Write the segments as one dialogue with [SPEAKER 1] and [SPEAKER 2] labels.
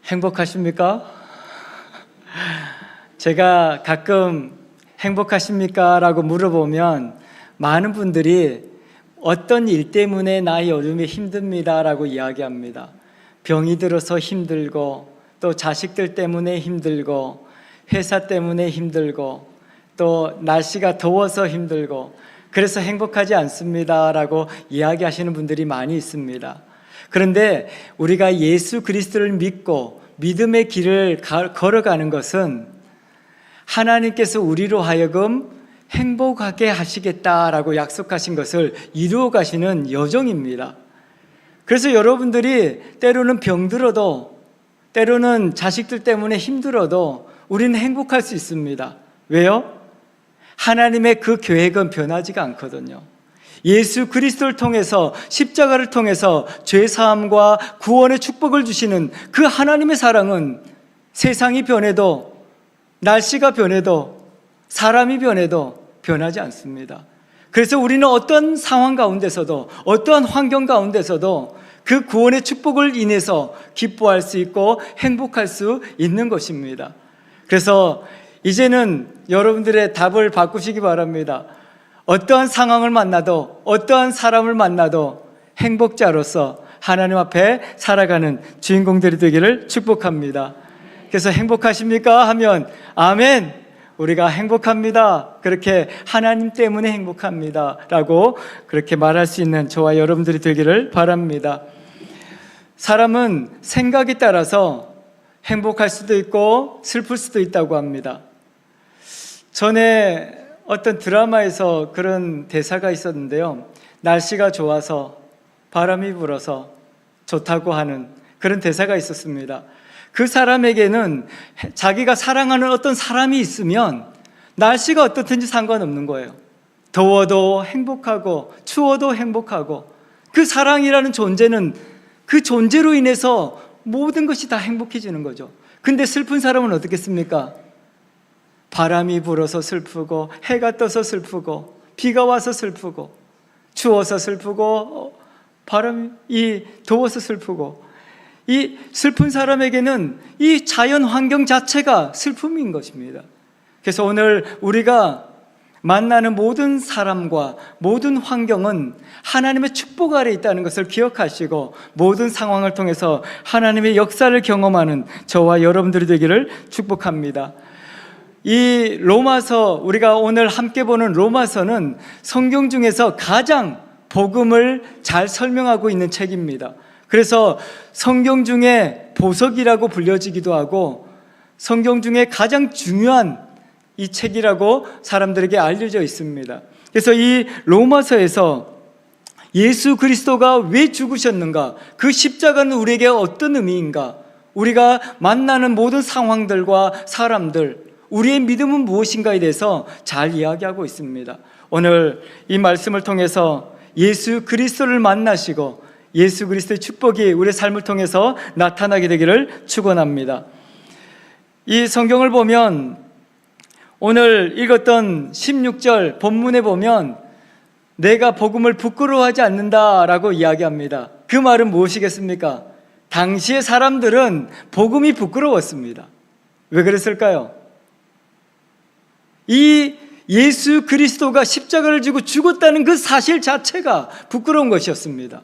[SPEAKER 1] 행복하십니까? 제가 가끔 행복하십니까? 라고 물어보면 많은 분들이 어떤 일 때문에 나 요즘에 힘듭니다 라고 이야기합니다. 병이 들어서 힘들고, 또 자식들 때문에 힘들고, 회사 때문에 힘들고, 또 날씨가 더워서 힘들고, 그래서 행복하지 않습니다 라고 이야기하시는 분들이 많이 있습니다. 그런데 우리가 예수 그리스도를 믿고 믿음의 길을 걸어가는 것은 하나님께서 우리로 하여금 행복하게 하시겠다라고 약속하신 것을 이루어 가시는 여정입니다. 그래서 여러분들이 때로는 병들어도, 때로는 자식들 때문에 힘들어도 우리는 행복할 수 있습니다. 왜요? 하나님의 그 계획은 변하지가 않거든요. 예수 그리스도를 통해서, 십자가를 통해서 죄사함과 구원의 축복을 주시는 그 하나님의 사랑은 세상이 변해도, 날씨가 변해도, 사람이 변해도 변하지 않습니다. 그래서 우리는 어떤 상황 가운데서도, 어떠한 환경 가운데서도 그 구원의 축복을 인해서 기뻐할 수 있고 행복할 수 있는 것입니다. 그래서 이제는 여러분들의 답을 바꾸시기 바랍니다. 어떠한 상황을 만나도, 어떠한 사람을 만나도 행복자로서 하나님 앞에 살아가는 주인공들이 되기를 축복합니다. 그래서 행복하십니까? 하면 아멘! 우리가 행복합니다. 그렇게 하나님 때문에 행복합니다 라고 그렇게 말할 수 있는 저와 여러분들이 되기를 바랍니다. 사람은 생각에 따라서 행복할 수도 있고 슬플 수도 있다고 합니다. 전에 어떤 드라마에서 그런 대사가 있었는데요. 날씨가 좋아서, 바람이 불어서 좋다고 하는 그런 대사가 있었습니다. 그 사람에게는 자기가 사랑하는 어떤 사람이 있으면 날씨가 어떻든지 상관없는 거예요. 더워도 행복하고 추워도 행복하고, 그 사랑이라는 존재는 그 존재로 인해서 모든 것이 다 행복해지는 거죠. 근데 슬픈 사람은 어떻겠습니까? 바람이 불어서 슬프고, 해가 떠서 슬프고, 비가 와서 슬프고, 추워서 슬프고, 바람이 더워서 슬프고, 이 슬픈 사람에게는 이 자연 환경 자체가 슬픔인 것입니다. 그래서 오늘 우리가 만나는 모든 사람과 모든 환경은 하나님의 축복 아래 있다는 것을 기억하시고, 모든 상황을 통해서 하나님의 역사를 경험하는 저와 여러분들이 되기를 축복합니다. 이 로마서, 우리가 오늘 함께 보는 로마서는 성경 중에서 가장 복음을 잘 설명하고 있는 책입니다. 그래서 성경 중에 보석이라고 불려지기도 하고, 성경 중에 가장 중요한 이 책이라고 사람들에게 알려져 있습니다. 그래서 이 로마서에서 예수 그리스도가 왜 죽으셨는가, 그 십자가는 우리에게 어떤 의미인가, 우리가 만나는 모든 상황들과 사람들, 우리의 믿음은 무엇인가에 대해서 잘 이야기하고 있습니다. 오늘 이 말씀을 통해서 예수 그리스도를 만나시고 예수 그리스도의 축복이 우리의 삶을 통해서 나타나게 되기를 축원합니다. 이 성경을 보면 오늘 읽었던 16절 본문에 보면 내가 복음을 부끄러워하지 않는다라고 이야기합니다. 그 말은 무엇이겠습니까? 당시의 사람들은 복음이 부끄러웠습니다. 왜 그랬을까요? 이 예수 그리스도가 십자가를 지고 죽었다는 그 사실 자체가 부끄러운 것이었습니다.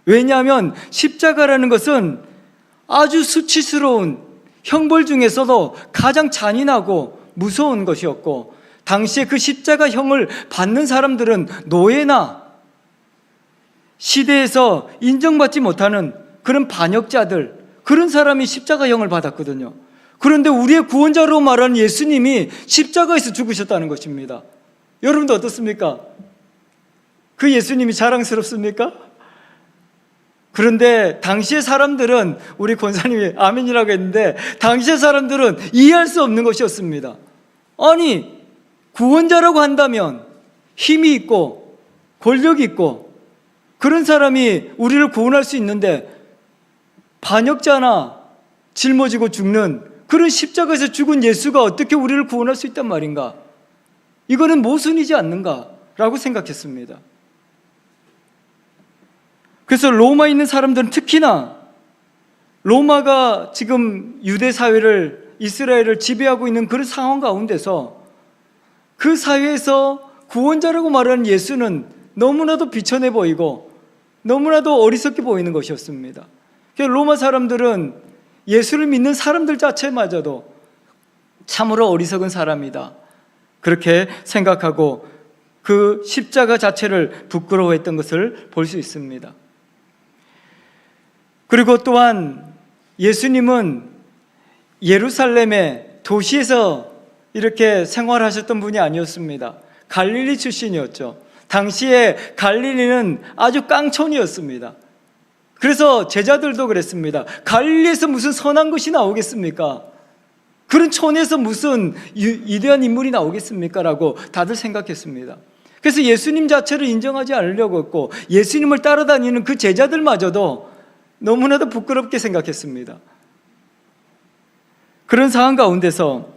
[SPEAKER 1] 왜냐하면 십자가라는 것은 아주 수치스러운 형벌 중에서도 가장 잔인하고 무서운 것이었고, 당시에 그 십자가형을 받는 사람들은 노예나 시대에서 인정받지 못하는 그런 반역자들, 그런 사람이 십자가형을 받았거든요. 그런데 우리의 구원자로 말하는 예수님이 십자가에서 죽으셨다는 것입니다. 여러분도 어떻습니까? 그 예수님이 자랑스럽습니까? 그런데 당시의 사람들은, 우리 권사님이 아멘이라고 했는데, 당시의 사람들은 이해할 수 없는 것이었습니다. 아니, 구원자라고 한다면 힘이 있고 권력이 있고 그런 사람이 우리를 구원할 수 있는데, 반역자나 짊어지고 죽는 그런 십자가에서 죽은 예수가 어떻게 우리를 구원할 수 있단 말인가? 이거는 모순이지 않는가라고 생각했습니다. 그래서 로마에 있는 사람들은 특히나 로마가 지금 유대 사회를, 이스라엘을 지배하고 있는 그런 상황 가운데서 그 사회에서 구원자라고 말하는 예수는 너무나도 비천해 보이고 너무나도 어리석게 보이는 것이었습니다. 로마 사람들은 예수를 믿는 사람들 자체마저도 참으로 어리석은 사람이다, 그렇게 생각하고 그 십자가 자체를 부끄러워했던 것을 볼 수 있습니다. 그리고 또한 예수님은 예루살렘의 도시에서 이렇게 생활하셨던 분이 아니었습니다. 갈릴리 출신이었죠. 당시에 갈릴리는 아주 깡촌이었습니다. 그래서 제자들도 그랬습니다. 갈릴리에서 무슨 선한 것이 나오겠습니까? 그런 촌에서 무슨 위대한 인물이 나오겠습니까? 라고 다들 생각했습니다. 그래서 예수님 자체를 인정하지 않으려고 했고 예수님을 따라다니는 그 제자들마저도 너무나도 부끄럽게 생각했습니다. 그런 상황 가운데서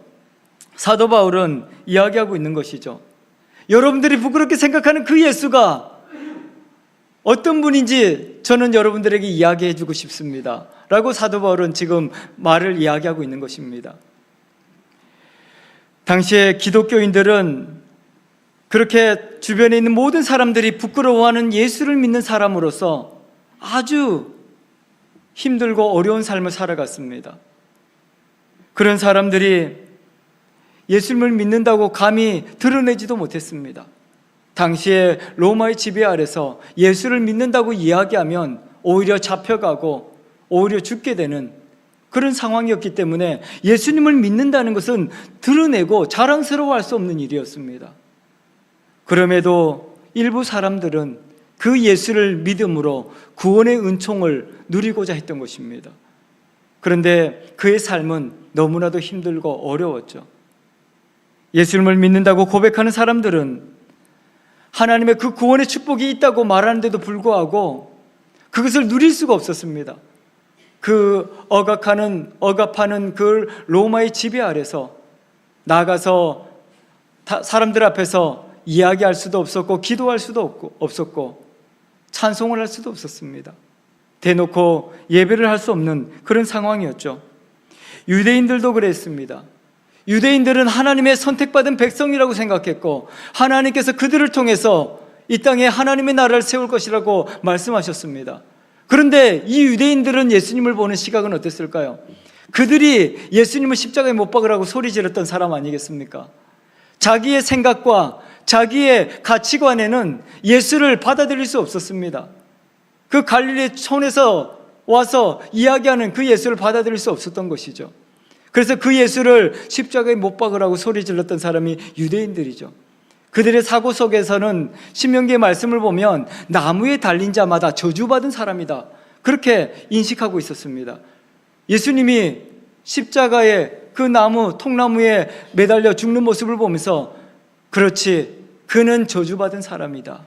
[SPEAKER 1] 사도 바울은 이야기하고 있는 것이죠. 여러분들이 부끄럽게 생각하는 그 예수가 어떤 분인지 저는 여러분들에게 이야기해 주고 싶습니다 라고 사도 바울은 지금 말을 이야기하고 있는 것입니다. 당시에 기독교인들은 그렇게 주변에 있는 모든 사람들이 부끄러워하는 예수를 믿는 사람으로서 아주 힘들고 어려운 삶을 살아갔습니다. 그런 사람들이 예수님을 믿는다고 감히 드러내지도 못했습니다. 당시에 로마의 지배 아래서 예수를 믿는다고 이야기하면 오히려 잡혀가고 오히려 죽게 되는 그런 상황이었기 때문에 예수님을 믿는다는 것은 드러내고 자랑스러워할 수 없는 일이었습니다. 그럼에도 일부 사람들은 그 예수를 믿음으로 구원의 은총을 누리고자 했던 것입니다. 그런데 그의 삶은 너무나도 힘들고 어려웠죠. 예수님을 믿는다고 고백하는 사람들은 하나님의 그 구원의 축복이 있다고 말하는데도 불구하고 그것을 누릴 수가 없었습니다. 그 억압하는 그 로마의 지배 아래서 나가서 사람들 앞에서 이야기할 수도 없었고 기도할 수도 없었고 찬송을 할 수도 없었습니다. 대놓고 예배를 할 수 없는 그런 상황이었죠. 유대인들도 그랬습니다. 유대인들은 하나님의 선택받은 백성이라고 생각했고 하나님께서 그들을 통해서 이 땅에 하나님의 나라를 세울 것이라고 말씀하셨습니다. 그런데 이 유대인들은 예수님을 보는 시각은 어땠을까요? 그들이 예수님을 십자가에 못 박으라고 소리 지렀던 사람 아니겠습니까? 자기의 생각과 자기의 가치관에는 예수를 받아들일 수 없었습니다. 그 갈릴리 촌에서 와서 이야기하는 그 예수를 받아들일 수 없었던 것이죠. 그래서 그 예수를 십자가에 못 박으라고 소리 질렀던 사람이 유대인들이죠. 그들의 사고 속에서는 신명기의 말씀을 보면 나무에 달린 자마다 저주받은 사람이다, 그렇게 인식하고 있었습니다. 예수님이 십자가에 그 나무, 통나무에 매달려 죽는 모습을 보면서 그렇지, 그는 저주받은 사람이다.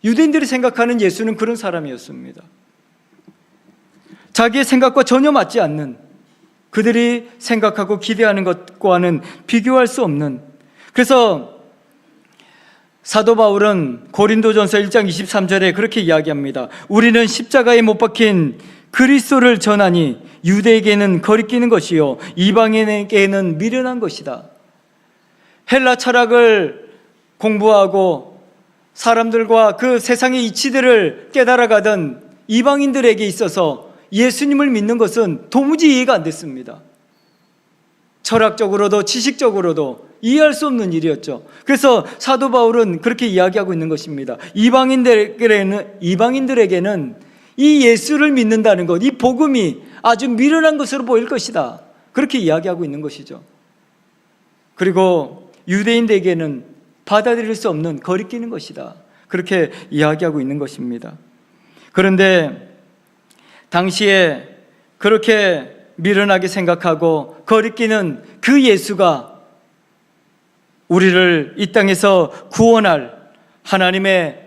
[SPEAKER 1] 유대인들이 생각하는 예수는 그런 사람이었습니다. 자기의 생각과 전혀 맞지 않는, 그들이 생각하고 기대하는 것과는 비교할 수 없는, 그래서 사도 바울은 고린도전서 1장 23절에 그렇게 이야기합니다. 우리는 십자가에 못 박힌 그리스도를 전하니 유대에게는 거리끼는 것이요 이방인에게는 미련한 것이다. 헬라 철학을 공부하고 사람들과 그 세상의 이치들을 깨달아가던 이방인들에게 있어서 예수님을 믿는 것은 도무지 이해가 안 됐습니다. 철학적으로도 지식적으로도 이해할 수 없는 일이었죠. 그래서 사도 바울은 그렇게 이야기하고 있는 것입니다. 이방인들에게는 이 예수를 믿는다는 것, 이 복음이 아주 미련한 것으로 보일 것이다, 그렇게 이야기하고 있는 것이죠. 그리고 유대인들에게는 받아들일 수 없는, 거리끼는 것이다, 그렇게 이야기하고 있는 것입니다. 그런데 당시에 그렇게 미련하게 생각하고 거리끼는 그 예수가 우리를 이 땅에서 구원할 하나님의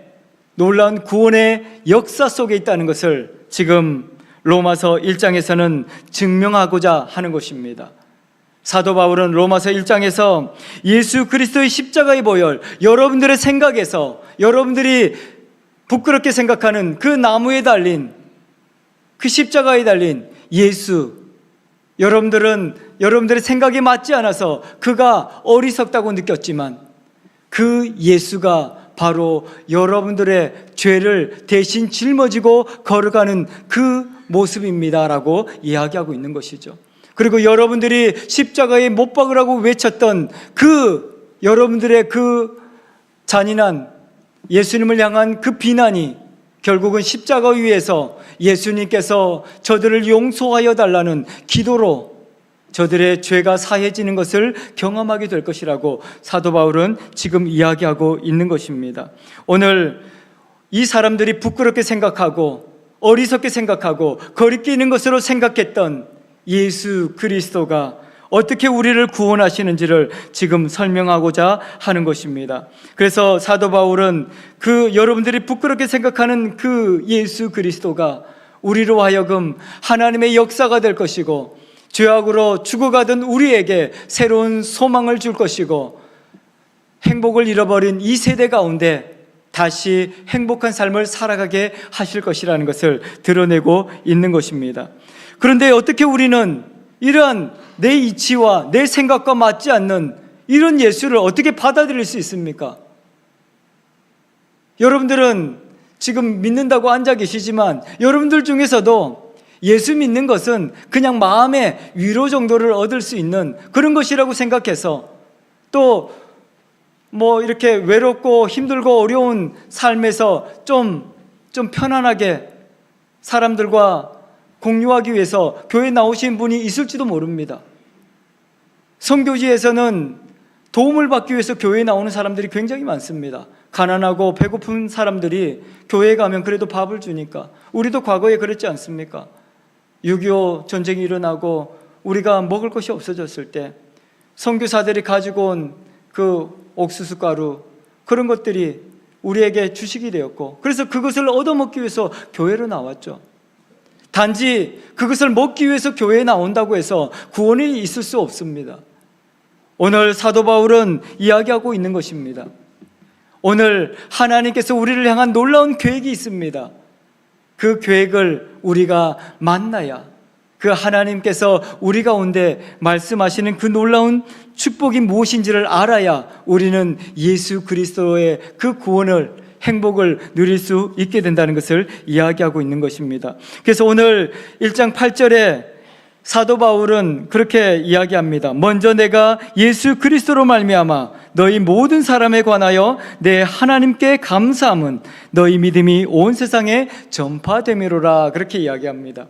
[SPEAKER 1] 놀라운 구원의 역사 속에 있다는 것을 지금 로마서 1장에서는 증명하고자 하는 것입니다. 사도 바울은 로마서 1장에서 예수 그리스도의 십자가의 보혈, 여러분들의 생각에서 여러분들이 부끄럽게 생각하는 그 나무에 달린, 그 십자가에 달린 예수, 여러분들의 생각에 맞지 않아서 그가 어리석다고 느꼈지만 그 예수가 바로 여러분들의 죄를 대신 짊어지고 걸어가는 그 모습입니다라고 이야기하고 있는 것이죠. 그리고 여러분들이 십자가에 못 박으라고 외쳤던 그 여러분들의 그 잔인한 예수님을 향한 그 비난이 결국은 십자가 위에서 예수님께서 저들을 용서하여 달라는 기도로 저들의 죄가 사해지는 것을 경험하게 될 것이라고 사도 바울은 지금 이야기하고 있는 것입니다. 오늘 이 사람들이 부끄럽게 생각하고 어리석게 생각하고 거리끼는 것으로 생각했던 예수 그리스도가 어떻게 우리를 구원하시는지를 지금 설명하고자 하는 것입니다. 그래서 사도 바울은 그 여러분들이 부끄럽게 생각하는 그 예수 그리스도가 우리로 하여금 하나님의 역사가 될 것이고 죄악으로 죽어가던 우리에게 새로운 소망을 줄 것이고 행복을 잃어버린 이 세대 가운데 다시 행복한 삶을 살아가게 하실 것이라는 것을 드러내고 있는 것입니다. 그런데 어떻게 우리는 이러한 내 이치와 내 생각과 맞지 않는 이런 예수를 어떻게 받아들일 수 있습니까? 여러분들은 지금 믿는다고 앉아 계시지만 여러분들 중에서도 예수 믿는 것은 그냥 마음의 위로 정도를 얻을 수 있는 그런 것이라고 생각해서 또 이렇게 외롭고 힘들고 어려운 삶에서 좀 편안하게 사람들과 공유하기 위해서 교회에 나오신 분이 있을지도 모릅니다. 선교지에서는 도움을 받기 위해서 교회에 나오는 사람들이 굉장히 많습니다. 가난하고 배고픈 사람들이 교회에 가면 그래도 밥을 주니까. 우리도 과거에 그랬지 않습니까? 6.25 전쟁이 일어나고 우리가 먹을 것이 없어졌을 때 선교사들이 가지고 온 그 옥수수 가루, 그런 것들이 우리에게 주식이 되었고, 그래서 그것을 얻어먹기 위해서 교회로 나왔죠. 단지 그것을 먹기 위해서 교회에 나온다고 해서 구원이 있을 수 없습니다. 오늘 사도 바울은 이야기하고 있는 것입니다. 오늘 하나님께서 우리를 향한 놀라운 계획이 있습니다. 그 계획을 우리가 만나야, 그 하나님께서 우리 가운데 말씀하시는 그 놀라운 축복이 무엇인지를 알아야 우리는 예수 그리스도의 그 구원을, 행복을 누릴 수 있게 된다는 것을 이야기하고 있는 것입니다. 그래서 오늘 1장 8절에 사도 바울은 그렇게 이야기합니다. 먼저 내가 예수 그리스도로 말미암아 너희 모든 사람에 관하여 내 하나님께 감사함은 너희 믿음이 온 세상에 전파됨이로라, 그렇게 이야기합니다.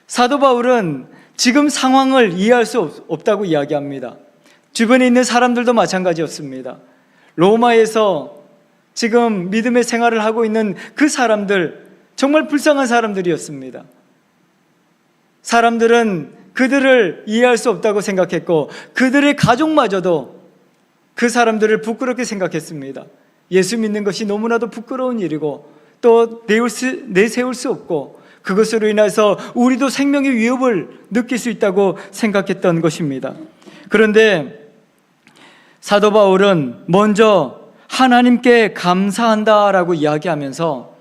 [SPEAKER 1] 사도 바울은 지금 상황을 이해할 수 없다고 이야기합니다. 주변에 있는 사람들도 마찬가지였습니다. 로마에서 지금 믿음의 생활을 하고 있는 그 사람들, 정말 불쌍한 사람들이었습니다. 사람들은 그들을 이해할 수 없다고 생각했고 그들의 가족마저도 그 사람들을 부끄럽게 생각했습니다. 예수 믿는 것이 너무나도 부끄러운 일이고 또 내세울 수 없고 그것으로 인해서 우리도 생명의 위협을 느낄 수 있다고 생각했던 것입니다. 그런데 사도 바울은 먼저 하나님께 감사한다라고 이야기하면서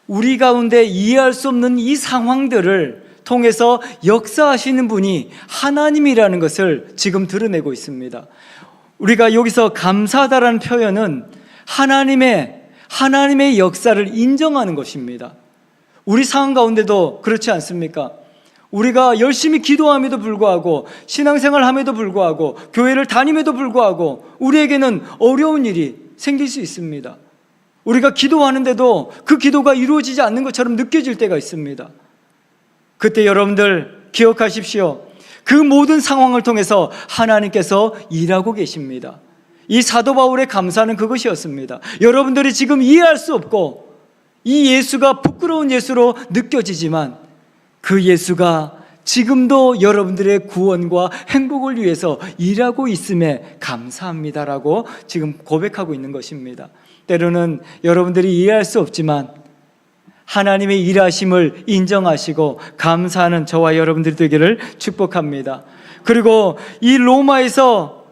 [SPEAKER 1] 우리 가운데 이해할 수 없는 이 상황들을 통해서 역사하시는 분이 하나님이라는 것을 지금 드러내고 있습니다. 우리가 여기서 감사하다라는 표현은 하나님의 역사를 인정하는 것입니다. 우리 상황 가운데도 그렇지 않습니까? 우리가 열심히 기도함에도 불구하고 신앙생활 함에도 불구하고 교회를 다님에도 불구하고 우리에게는 어려운 일이 생길 수 있습니다. 우리가 기도하는데도 그 기도가 이루어지지 않는 것처럼 느껴질 때가 있습니다. 그때 여러분들 기억하십시오. 그 모든 상황을 통해서 하나님께서 일하고 계십니다. 이 사도 바울의 감사는 그것이었습니다. 여러분들이 지금 이해할 수 없고 이 예수가 부끄러운 예수로 느껴지지만 그 예수가 지금도 여러분들의 구원과 행복을 위해서 일하고 있음에 감사합니다라고 지금 고백하고 있는 것입니다. 때로는 여러분들이 이해할 수 없지만 하나님의 일하심을 인정하시고 감사하는 저와 여러분들이 되기를 축복합니다. 그리고 이 로마에서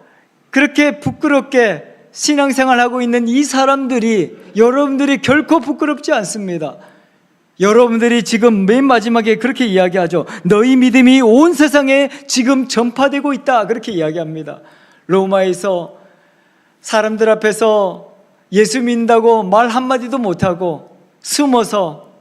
[SPEAKER 1] 그렇게 부끄럽게 신앙생활하고 있는 이 사람들이 여러분들이 결코 부끄럽지 않습니다. 여러분들이 지금 맨 마지막에 그렇게 이야기하죠. 너희 믿음이 온 세상에 지금 전파되고 있다, 그렇게 이야기합니다. 로마에서 사람들 앞에서 예수 믿는다고 말 한마디도 못하고 숨어서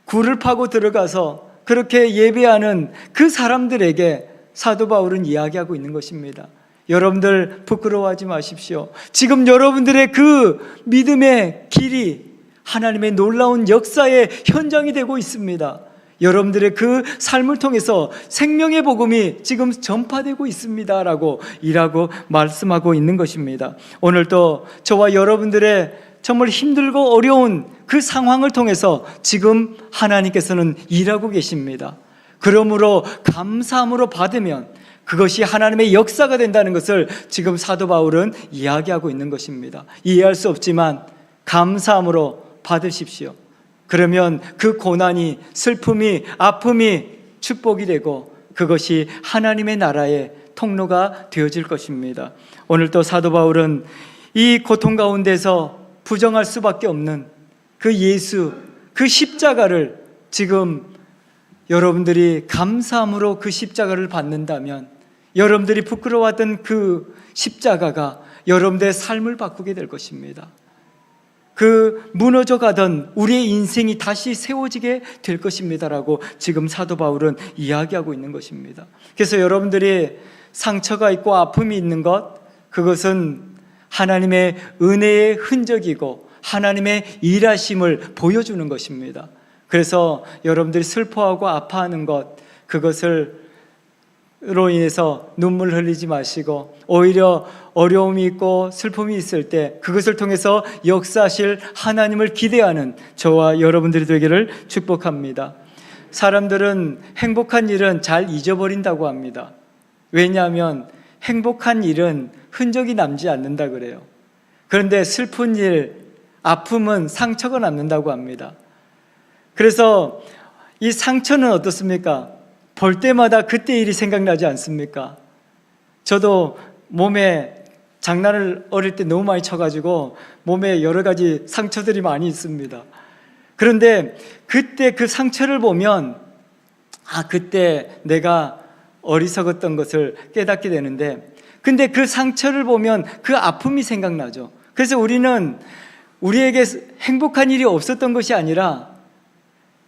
[SPEAKER 1] 굴을 파고 들어가서 그렇게 예배하는 그 사람들에게 사도 바울은 이야기하고 있는 것입니다. 여러분들 부끄러워하지 마십시오. 지금 여러분들의 그 믿음의 길이 하나님의 놀라운 역사의 현장이 되고 있습니다. 여러분들의 그 삶을 통해서 생명의 복음이 지금 전파되고 있습니다라고 일하고 말씀하고 있는 것입니다. 오늘도 저와 여러분들의 정말 힘들고 어려운 그 상황을 통해서 지금 하나님께서는 일하고 계십니다. 그러므로 감사함으로 받으면 그것이 하나님의 역사가 된다는 것을 지금 사도 바울은 이야기하고 있는 것입니다. 이해할 수 없지만 감사함으로 받으십시오. 그러면 그 고난이, 슬픔이, 아픔이 축복이 되고 그것이 하나님의 나라의 통로가 되어질 것입니다. 오늘 또 사도 바울은 이 고통 가운데서 부정할 수밖에 없는 그 예수, 그 십자가를 지금 여러분들이 감사함으로 그 십자가를 받는다면 여러분들이 부끄러워하던 그 십자가가 여러분들의 삶을 바꾸게 될 것입니다. 그 무너져 가던 우리의 인생이 다시 세워지게 될 것입니다라고 지금 사도 바울은 이야기하고 있는 것입니다. 그래서 여러분들이 상처가 있고 아픔이 있는 것, 그것은 하나님의 은혜의 흔적이고 하나님의 일하심을 보여주는 것입니다. 그래서 여러분들이 슬퍼하고 아파하는 것, 그것을 로 인해서 눈물 흘리지 마시고 오히려 어려움이 있고 슬픔이 있을 때 그것을 통해서 역사하실 하나님을 기대하는 저와 여러분들이 되기를 축복합니다. 사람들은 행복한 일은 잘 잊어버린다고 합니다. 왜냐하면 행복한 일은 흔적이 남지 않는다 그래요. 그런데 슬픈 일, 아픔은 상처가 남는다고 합니다. 그래서 이 상처는 어떻습니까? 볼 때마다 그때 일이 생각나지 않습니까? 저도 몸에 장난을 어릴 때 너무 많이 쳐가지고 몸에 여러 가지 상처들이 많이 있습니다. 그런데 그때 그 상처를 보면 그때 내가 어리석었던 것을 깨닫게 되는데, 근데 그 상처를 보면 그 아픔이 생각나죠. 그래서 우리는 우리에게 행복한 일이 없었던 것이 아니라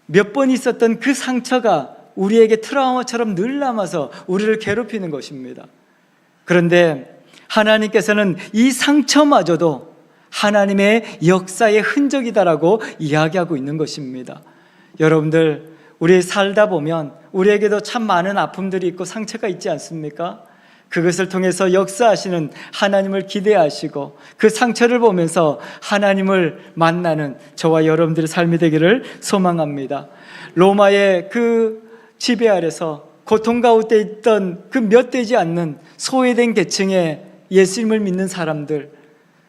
[SPEAKER 1] 몇 번 있었던 그 상처가 우리에게 트라우마처럼 늘 남아서 우리를 괴롭히는 것입니다. 그런데 하나님께서는 이 상처마저도 하나님의 역사의 흔적이다라고 이야기하고 있는 것입니다. 여러분들, 우리 살다 보면 우리에게도 참 많은 아픔들이 있고 상처가 있지 않습니까? 그것을 통해서 역사하시는 하나님을 기대하시고 그 상처를 보면서 하나님을 만나는 저와 여러분들의 삶이 되기를 소망합니다. 로마의 그 지배 아래서 고통 가운데 있던 그 몇 되지 않는 소외된 계층의 예수님을 믿는 사람들,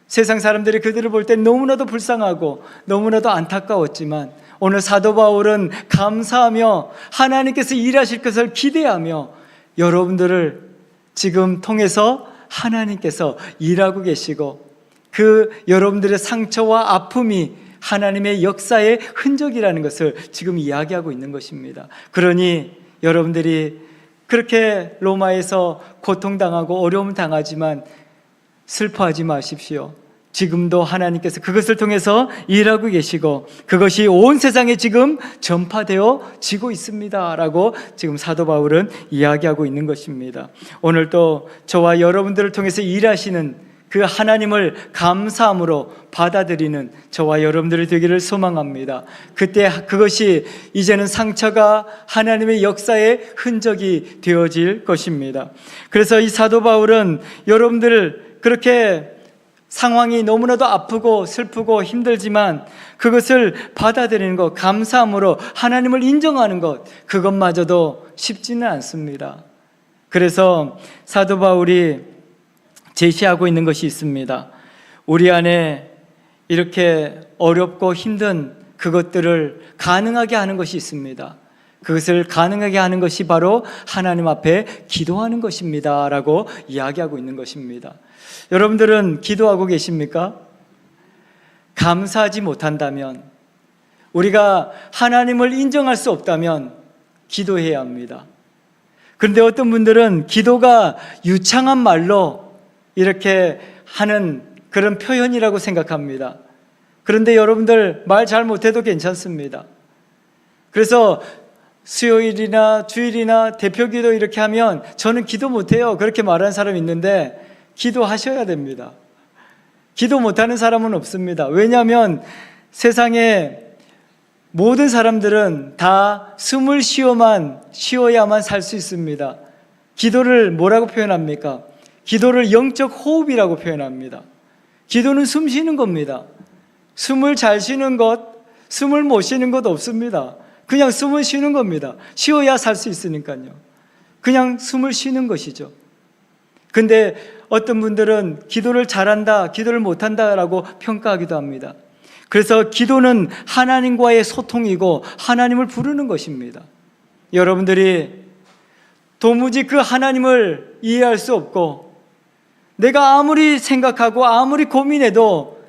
[SPEAKER 1] 세상 사람들이 그들을 볼 때 너무나도 불쌍하고 너무나도 안타까웠지만 오늘 사도 바울은 감사하며 하나님께서 일하실 것을 기대하며 여러분들을 지금 통해서 하나님께서 일하고 계시고 그 여러분들의 상처와 아픔이 하나님의 역사의 흔적이라는 것을 지금 이야기하고 있는 것입니다. 그러니 여러분들이 그렇게 로마에서 고통당하고 어려움을 당하지만 슬퍼하지 마십시오. 지금도 하나님께서 그것을 통해서 일하고 계시고 그것이 온 세상에 지금 전파되어지고 있습니다 라고 지금 사도 바울은 이야기하고 있는 것입니다. 오늘 또 저와 여러분들을 통해서 일하시는 그 하나님을 감사함으로 받아들이는 저와 여러분들이 되기를 소망합니다. 그때 그것이 이제는 상처가 하나님의 역사의 흔적이 되어질 것입니다. 그래서 이 사도 바울은 여러분들을 그렇게 상황이 너무나도 아프고 슬프고 힘들지만 그것을 받아들이는 것, 감사함으로 하나님을 인정하는 것, 그것마저도 쉽지는 않습니다. 그래서 사도 바울이 제시하고 있는 것이 있습니다. 우리 안에 이렇게 어렵고 힘든 그것들을 가능하게 하는 것이 있습니다. 그것을 가능하게 하는 것이 바로 하나님 앞에 기도하는 것입니다 라고 이야기하고 있는 것입니다. 여러분들은 기도하고 계십니까? 감사하지 못한다면 우리가 하나님을 인정할 수 없다면 기도해야 합니다. 그런데 어떤 분들은 기도가 유창한 말로 이렇게 하는 그런 표현이라고 생각합니다. 그런데 여러분들 말 잘 못해도 괜찮습니다. 그래서 수요일이나 주일이나 대표기도 이렇게 하면 저는 기도 못해요 그렇게 말하는 사람이 있는데 기도하셔야 됩니다. 기도 못하는 사람은 없습니다. 왜냐하면 세상에 모든 사람들은 다 숨을 쉬어야만 살 수 있습니다. 기도를 뭐라고 표현합니까? 기도를 영적 호흡이라고 표현합니다. 기도는 숨 쉬는 겁니다. 숨을 잘 쉬는 것, 숨을 못 쉬는 것 없습니다. 그냥 숨을 쉬는 겁니다. 쉬어야 살 수 있으니까요. 그냥 숨을 쉬는 것이죠. 근데 어떤 분들은 기도를 잘한다, 기도를 못한다라고 평가하기도 합니다. 그래서 기도는 하나님과의 소통이고 하나님을 부르는 것입니다. 여러분들이 도무지 그 하나님을 이해할 수 없고 내가 아무리 생각하고 아무리 고민해도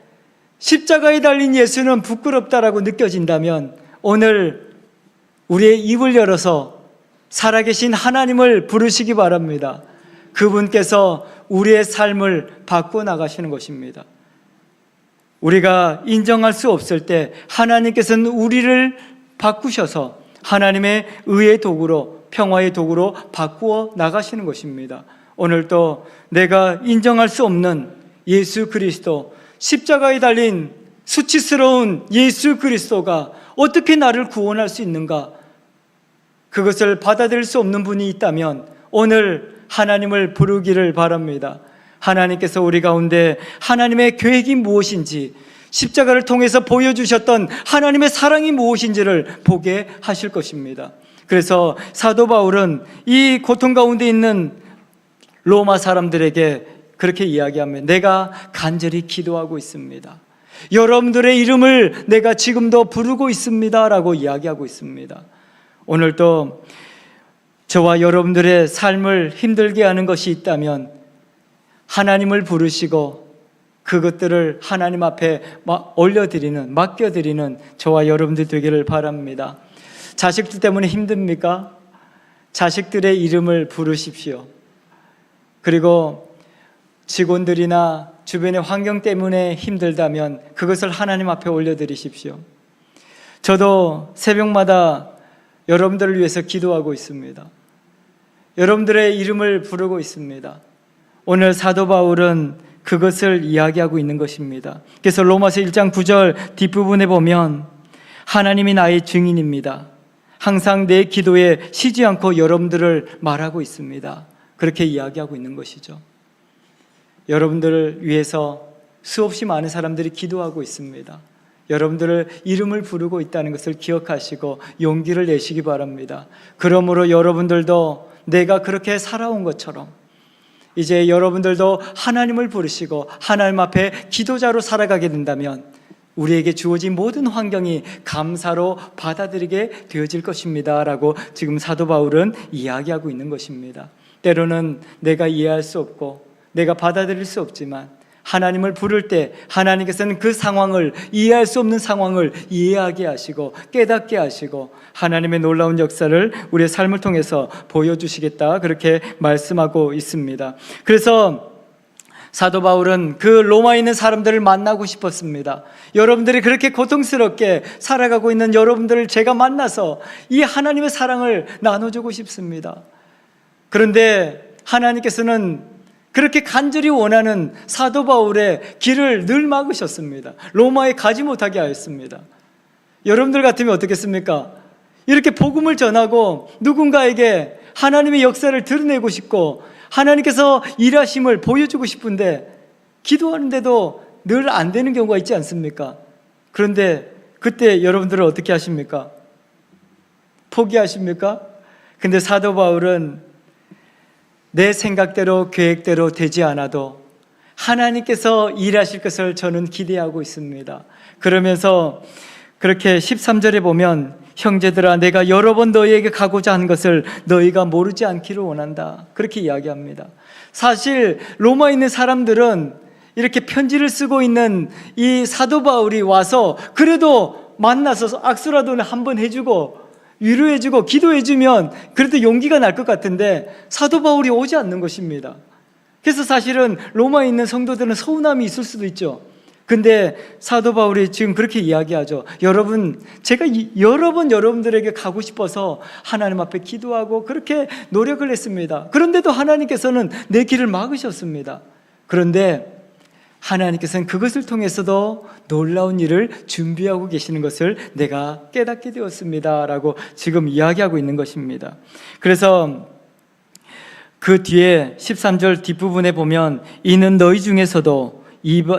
[SPEAKER 1] 십자가에 달린 예수는 부끄럽다라고 느껴진다면 오늘 우리의 입을 열어서 살아계신 하나님을 부르시기 바랍니다. 그분께서 우리의 삶을 바꾸어 나가시는 것입니다. 우리가 인정할 수 없을 때 하나님께서는 우리를 바꾸셔서 하나님의 의의 도구로, 평화의 도구로 바꾸어 나가시는 것입니다. 오늘도 내가 인정할 수 없는 예수 그리스도, 십자가에 달린 수치스러운 예수 그리스도가 어떻게 나를 구원할 수 있는가? 그것을 받아들일 수 없는 분이 있다면 오늘 하나님을 부르기를 바랍니다. 하나님께서 우리 가운데 하나님의 계획이 무엇인지, 십자가를 통해서 보여주셨던 하나님의 사랑이 무엇인지를 보게 하실 것입니다. 그래서 사도 바울은 이 고통 가운데 있는 로마 사람들에게 그렇게 이야기하며 내가 간절히 기도하고 있습니다. 여러분들의 이름을 내가 지금도 부르고 있습니다 라고 이야기하고 있습니다. 오늘도 저와 여러분들의 삶을 힘들게 하는 것이 있다면 하나님을 부르시고 그것들을 하나님 앞에 올려드리는, 맡겨드리는 저와 여러분들 되기를 바랍니다. 자식들 때문에 힘듭니까? 자식들의 이름을 부르십시오. 그리고 직원들이나 주변의 환경 때문에 힘들다면 그것을 하나님 앞에 올려드리십시오. 저도 새벽마다 여러분들을 위해서 기도하고 있습니다. 여러분들의 이름을 부르고 있습니다. 오늘 사도 바울은 그것을 이야기하고 있는 것입니다. 그래서 로마서 1장 9절 뒷부분에 보면 하나님이 나의 증인입니다. 항상 내 기도에 쉬지 않고 여러분들을 말하고 있습니다. 그렇게 이야기하고 있는 것이죠. 여러분들을 위해서 수없이 많은 사람들이 기도하고 있습니다. 여러분들을 이름을 부르고 있다는 것을 기억하시고 용기를 내시기 바랍니다. 그러므로 여러분들도 내가 그렇게 살아온 것처럼 이제 여러분들도 하나님을 부르시고 하나님 앞에 기도자로 살아가게 된다면 우리에게 주어진 모든 환경이 감사로 받아들이게 되어질 것입니다 라고 지금 사도 바울은 이야기하고 있는 것입니다. 때로는 내가 이해할 수 없고 내가 받아들일 수 없지만 하나님을 부를 때 하나님께서는 그 상황을, 이해할 수 없는 상황을 이해하게 하시고 깨닫게 하시고 하나님의 놀라운 역사를 우리의 삶을 통해서 보여주시겠다 그렇게 말씀하고 있습니다. 그래서 사도 바울은 그 로마에 있는 사람들을 만나고 싶었습니다. 여러분들이 그렇게 고통스럽게 살아가고 있는 여러분들을 제가 만나서 이 하나님의 사랑을 나눠주고 싶습니다. 그런데 하나님께서는 그렇게 간절히 원하는 사도 바울의 길을 늘 막으셨습니다. 로마에 가지 못하게 하였습니다. 여러분들 같으면 어떻겠습니까? 이렇게 복음을 전하고 누군가에게 하나님의 역사를 드러내고 싶고 하나님께서 일하심을 보여주고 싶은데 기도하는데도 늘 안 되는 경우가 있지 않습니까? 그런데 그때 여러분들은 어떻게 하십니까? 포기하십니까? 근데 사도 바울은 내 생각대로 계획대로 되지 않아도 하나님께서 일하실 것을 저는 기대하고 있습니다. 그러면서 그렇게 13절에 보면 형제들아 내가 여러 번 너희에게 가고자 한 것을 너희가 모르지 않기를 원한다 그렇게 이야기합니다. 사실 로마에 있는 사람들은 이렇게 편지를 쓰고 있는 이 사도 바울이 와서 그래도 만나서 악수라도 한번 해주고 위로해주고 기도해주면 그래도 용기가 날 것 같은데 사도 바울이 오지 않는 것입니다. 그래서 사실은 로마에 있는 성도들은 서운함이 있을 수도 있죠. 근데 사도 바울이 지금 그렇게 이야기하죠. 여러분, 제가 여러 번 여러분들에게 가고 싶어서 하나님 앞에 기도하고 그렇게 노력을 했습니다. 그런데도 하나님께서는 내 길을 막으셨습니다. 그런데 하나님께서는 그것을 통해서도 놀라운 일을 준비하고 계시는 것을 내가 깨닫게 되었습니다 라고 지금 이야기하고 있는 것입니다. 그래서 그 뒤에 13절 뒷부분에 보면 이는 너희 중에서도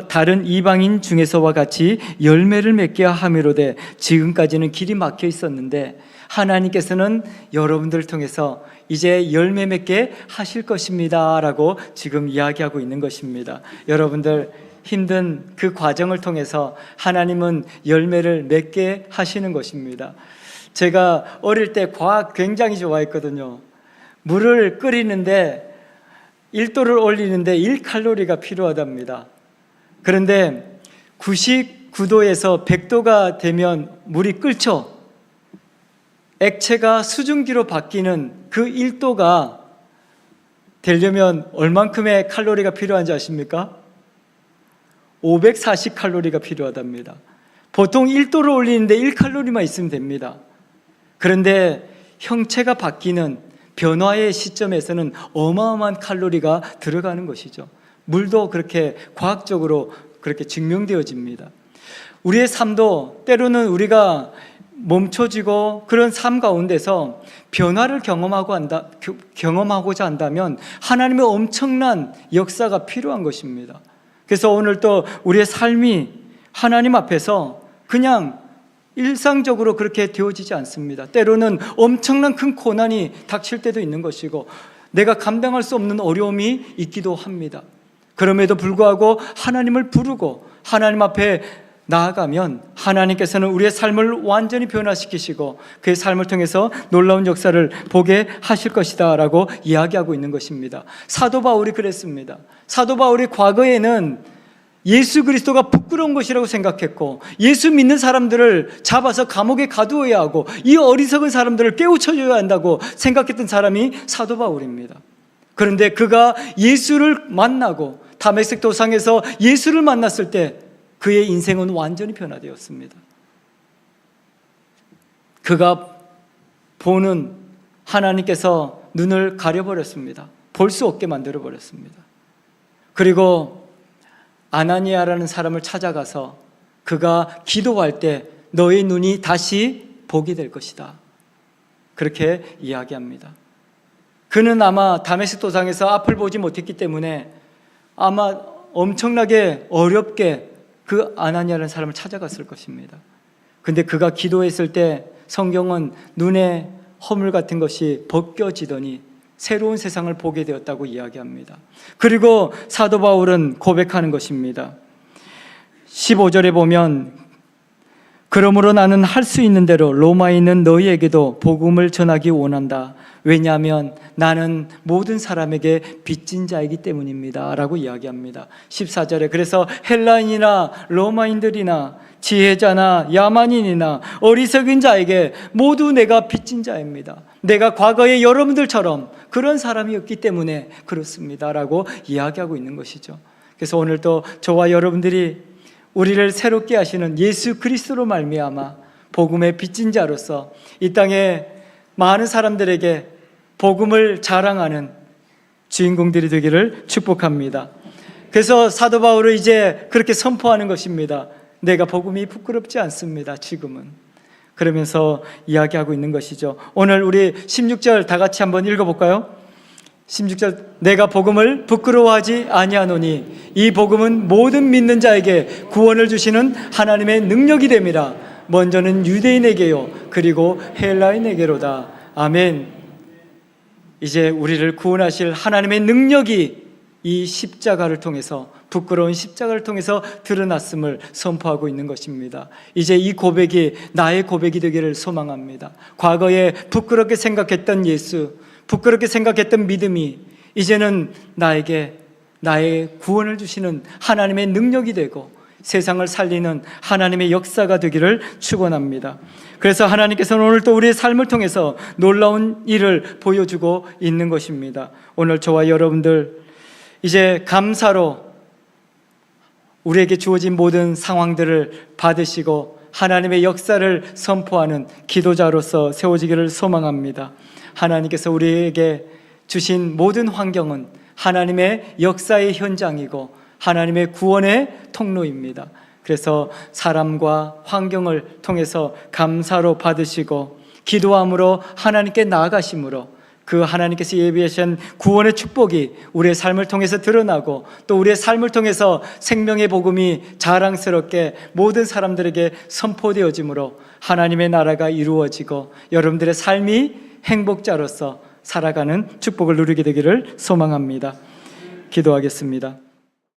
[SPEAKER 1] 다른 이방인 중에서와 같이 열매를 맺게 함이로되 지금까지는 길이 막혀 있었는데 하나님께서는 여러분들을 통해서 이제 열매 맺게 하실 것입니다 라고 지금 이야기하고 있는 것입니다. 여러분들 힘든 그 과정을 통해서 하나님은 열매를 맺게 하시는 것입니다. 제가 어릴 때 과학 굉장히 좋아했거든요. 물을 끓이는데 1도를 올리는데 1칼로리가 필요하답니다. 그런데 99도에서 100도가 되면 물이 끓죠. 액체가 수증기로 바뀌는 그 1도가 되려면 얼만큼의 칼로리가 필요한지 아십니까? 540칼로리가 필요하답니다. 보통 1도를 올리는데 1칼로리만 있으면 됩니다. 그런데 형체가 바뀌는 변화의 시점에서는 어마어마한 칼로리가 들어가는 것이죠. 물도 그렇게 과학적으로 그렇게 증명되어집니다. 우리의 삶도 때로는 우리가 멈춰지고 그런 삶 가운데서 변화를 경험하고자 한다면 하나님의 엄청난 역사가 필요한 것입니다. 그래서 오늘 또 우리의 삶이 하나님 앞에서 그냥 일상적으로 그렇게 되어지지 않습니다. 때로는 엄청난 큰 고난이 닥칠 때도 있는 것이고 내가 감당할 수 없는 어려움이 있기도 합니다. 그럼에도 불구하고 하나님을 부르고 하나님 앞에 나아가면 하나님께서는 우리의 삶을 완전히 변화시키시고 그의 삶을 통해서 놀라운 역사를 보게 하실 것이다 라고 이야기하고 있는 것입니다. 사도 바울이 그랬습니다. 사도 바울이 과거에는 예수 그리스도가 부끄러운 것이라고 생각했고 예수 믿는 사람들을 잡아서 감옥에 가두어야 하고 이 어리석은 사람들을 깨우쳐줘야 한다고 생각했던 사람이 사도 바울입니다. 그런데 그가 예수를 만나고 다메섹 도상에서 예수를 만났을 때 그의 인생은 완전히 변화되었습니다. 그가 보는 하나님께서 눈을 가려버렸습니다. 볼 수 없게 만들어버렸습니다. 그리고 아나니아라는 사람을 찾아가서 그가 기도할 때 너의 눈이 다시 보게 될 것이다. 그렇게 이야기합니다. 그는 아마 다메섹 도상에서 앞을 보지 못했기 때문에 아마 엄청나게 어렵게 그 아나니아라는 사람을 찾아갔을 것입니다. 근데 그가 기도했을 때 성경은 눈에 허물 같은 것이 벗겨지더니 새로운 세상을 보게 되었다고 이야기합니다. 그리고 사도 바울은 고백하는 것입니다. 15절에 보면 그러므로 나는 할 수 있는 대로 로마에 있는 너희에게도 복음을 전하기 원한다. 왜냐하면 나는 모든 사람에게 빚진 자이기 때문입니다 라고 이야기합니다. 14절에 그래서 헬라인이나 로마인들이나 지혜자나 야만인이나 어리석은 자에게 모두 내가 빚진 자입니다. 내가 과거에 여러분들처럼 그런 사람이었기 때문에 그렇습니다 라고 이야기하고 있는 것이죠. 그래서 오늘 또 저와 여러분들이 우리를 새롭게 하시는 예수 그리스도로 말미암아 복음의 빚진 자로서 이 땅에 많은 사람들에게 복음을 자랑하는 주인공들이 되기를 축복합니다. 그래서 사도 바울은 이제 그렇게 선포하는 것입니다. 내가 복음이 부끄럽지 않습니다. 지금은. 그러면서 이야기하고 있는 것이죠. 오늘 우리 16절 다 같이 한번 읽어볼까요? 16절 내가 복음을 부끄러워하지 아니하노니 이 복음은 모든 믿는 자에게 구원을 주시는 하나님의 능력이 됨이라. 먼저는 유대인에게요 그리고 헬라인에게로다. 아멘. 이제 우리를 구원하실 하나님의 능력이 이 십자가를 통해서 부끄러운 십자가를 통해서 드러났음을 선포하고 있는 것입니다. 이제 이 고백이 나의 고백이 되기를 소망합니다. 과거에 부끄럽게 생각했던 예수, 부끄럽게 생각했던 믿음이 이제는 나에게 나의 구원을 주시는 하나님의 능력이 되고 세상을 살리는 하나님의 역사가 되기를 축원합니다. 그래서 하나님께서는 오늘 또 우리의 삶을 통해서 놀라운 일을 보여주고 있는 것입니다. 오늘 저와 여러분들 이제 감사로 우리에게 주어진 모든 상황들을 받으시고 하나님의 역사를 선포하는 기도자로서 세워지기를 소망합니다. 하나님께서 우리에게 주신 모든 환경은 하나님의 역사의 현장이고 하나님의 구원의 통로입니다. 그래서 사람과 환경을 통해서 감사로 받으시고 기도함으로 하나님께 나아가심으로 그 하나님께서 예비하신 구원의 축복이 우리의 삶을 통해서 드러나고 또 우리의 삶을 통해서 생명의 복음이 자랑스럽게 모든 사람들에게 선포되어지므로 하나님의 나라가 이루어지고 여러분들의 삶이 행복자로서 살아가는 축복을 누리게 되기를 소망합니다. 기도하겠습니다.